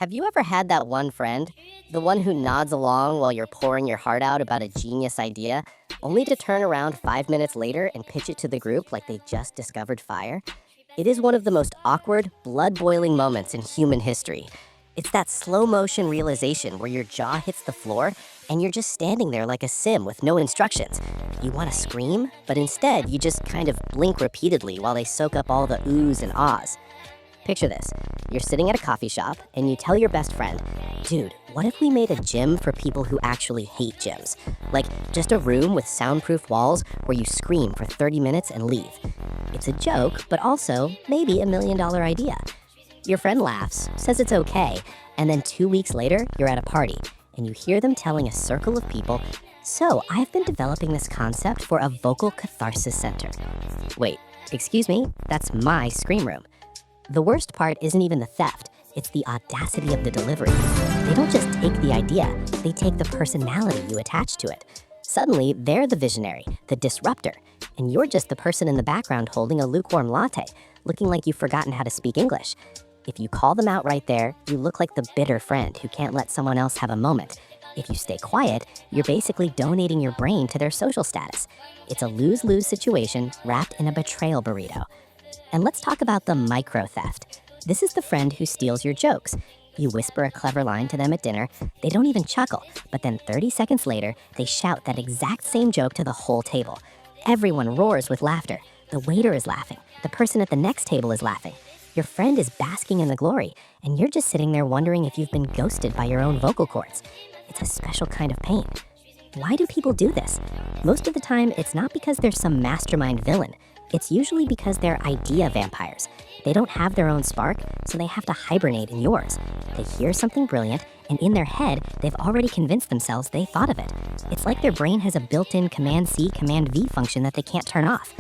Have you ever had that one friend, the one who nods along while you're pouring your heart out about a genius idea, only to turn around 5 minutes later and pitch it to the group like they just discovered fire? It is one of the most awkward, blood boiling moments in human history. It's that slow motion realization where your jaw hits the floor and you're just standing there like a sim with no instructions. You want to scream, but instead you just kind of blink repeatedly while they soak up all the oohs and ahs. Picture this. You're sitting at a coffee shop and you tell your best friend, dude, what if we made a gym for people who actually hate gyms? Like just a room with soundproof walls where you scream for 30 minutes and leave. It's a joke, but also maybe $1 million idea. Your friend laughs, says it's okay, and then 2 weeks later, you're at a party and you hear them telling a circle of people, so I've been developing this concept for a vocal catharsis center. Wait, excuse me, that's my scream room. The worst part isn't even the theft, it's the audacity of the delivery. They don't just take the idea, they take the personality you attach to it. Suddenly, they're the visionary, the disruptor, and you're just the person in the background holding a lukewarm latte, looking like you've forgotten how to speak English. If you call them out right there, you look like the bitter friend who can't let someone else have a moment. If you stay quiet, you're basically donating your brain to their social status. It's a lose-lose situation wrapped in a betrayal burrito. And let's talk about the micro theft. This is the friend who steals your jokes. You whisper a clever line to them at dinner, they don't even chuckle, but then 30 seconds later, they shout that exact same joke to the whole table. Everyone roars with laughter. The waiter is laughing. The person at the next table is laughing. Your friend is basking in the glory, and you're just sitting there wondering if you've been ghosted by your own vocal cords. It's a special kind of pain. Why do people do this? Most of the time, it's not because there's some mastermind villain. It's usually because they're idea vampires. They don't have their own spark, so they have to hibernate in yours. They hear something brilliant, and in their head, they've already convinced themselves they thought of it. It's like their brain has a built-in Command-C, Command-V function that they can't turn off.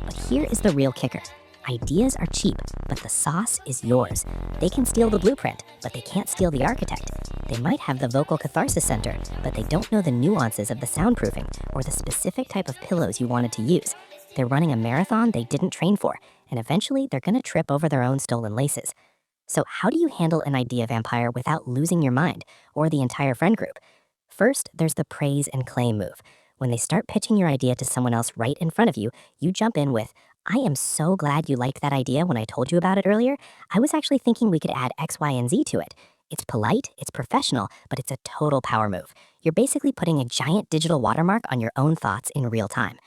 But here is the real kicker. Ideas are cheap, but the sauce is yours. They can steal the blueprint, but they can't steal the architect. They might have the vocal catharsis center, but they don't know the nuances of the soundproofing or the specific type of pillows you wanted to use. They're running a marathon they didn't train for, and eventually they're gonna trip over their own stolen laces. So how do you handle an idea vampire without losing your mind or the entire friend group? First, there's the praise and claim move. When they start pitching your idea to someone else right in front of you, you jump in with, I am so glad you liked that idea when I told you about it earlier. I was actually thinking we could add X, Y, and Z to it. It's polite, it's professional, but it's a total power move. You're basically putting a giant digital watermark on your own thoughts in real time.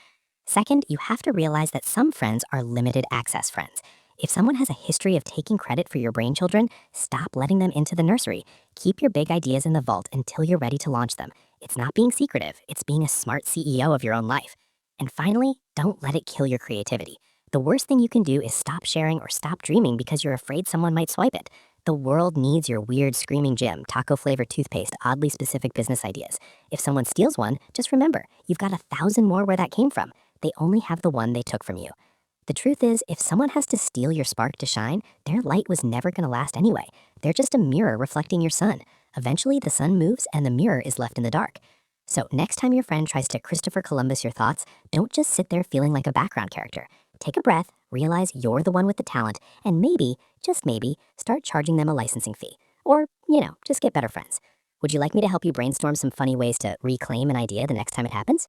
Second, you have to realize that some friends are limited access friends. If someone has a history of taking credit for your brain children, stop letting them into the nursery. Keep your big ideas in the vault until you're ready to launch them. It's not being secretive, it's being a smart CEO of your own life. And finally, don't let it kill your creativity. The worst thing you can do is stop sharing or stop dreaming because you're afraid someone might swipe it. The world needs your weird screaming gym, taco-flavored toothpaste, oddly specific business ideas. If someone steals one, just remember, you've got 1,000 more where that came from. They only have the one they took from you. The truth is, if someone has to steal your spark to shine, their light was never going to last anyway. They're just a mirror reflecting your sun. Eventually, the sun moves and the mirror is left in the dark. So next time your friend tries to Christopher Columbus your thoughts, don't just sit there feeling like a background character. Take a breath, realize you're the one with the talent, and maybe, just maybe, start charging them a licensing fee. Or, just get better friends. Would you like me to help you brainstorm some funny ways to reclaim an idea the next time it happens?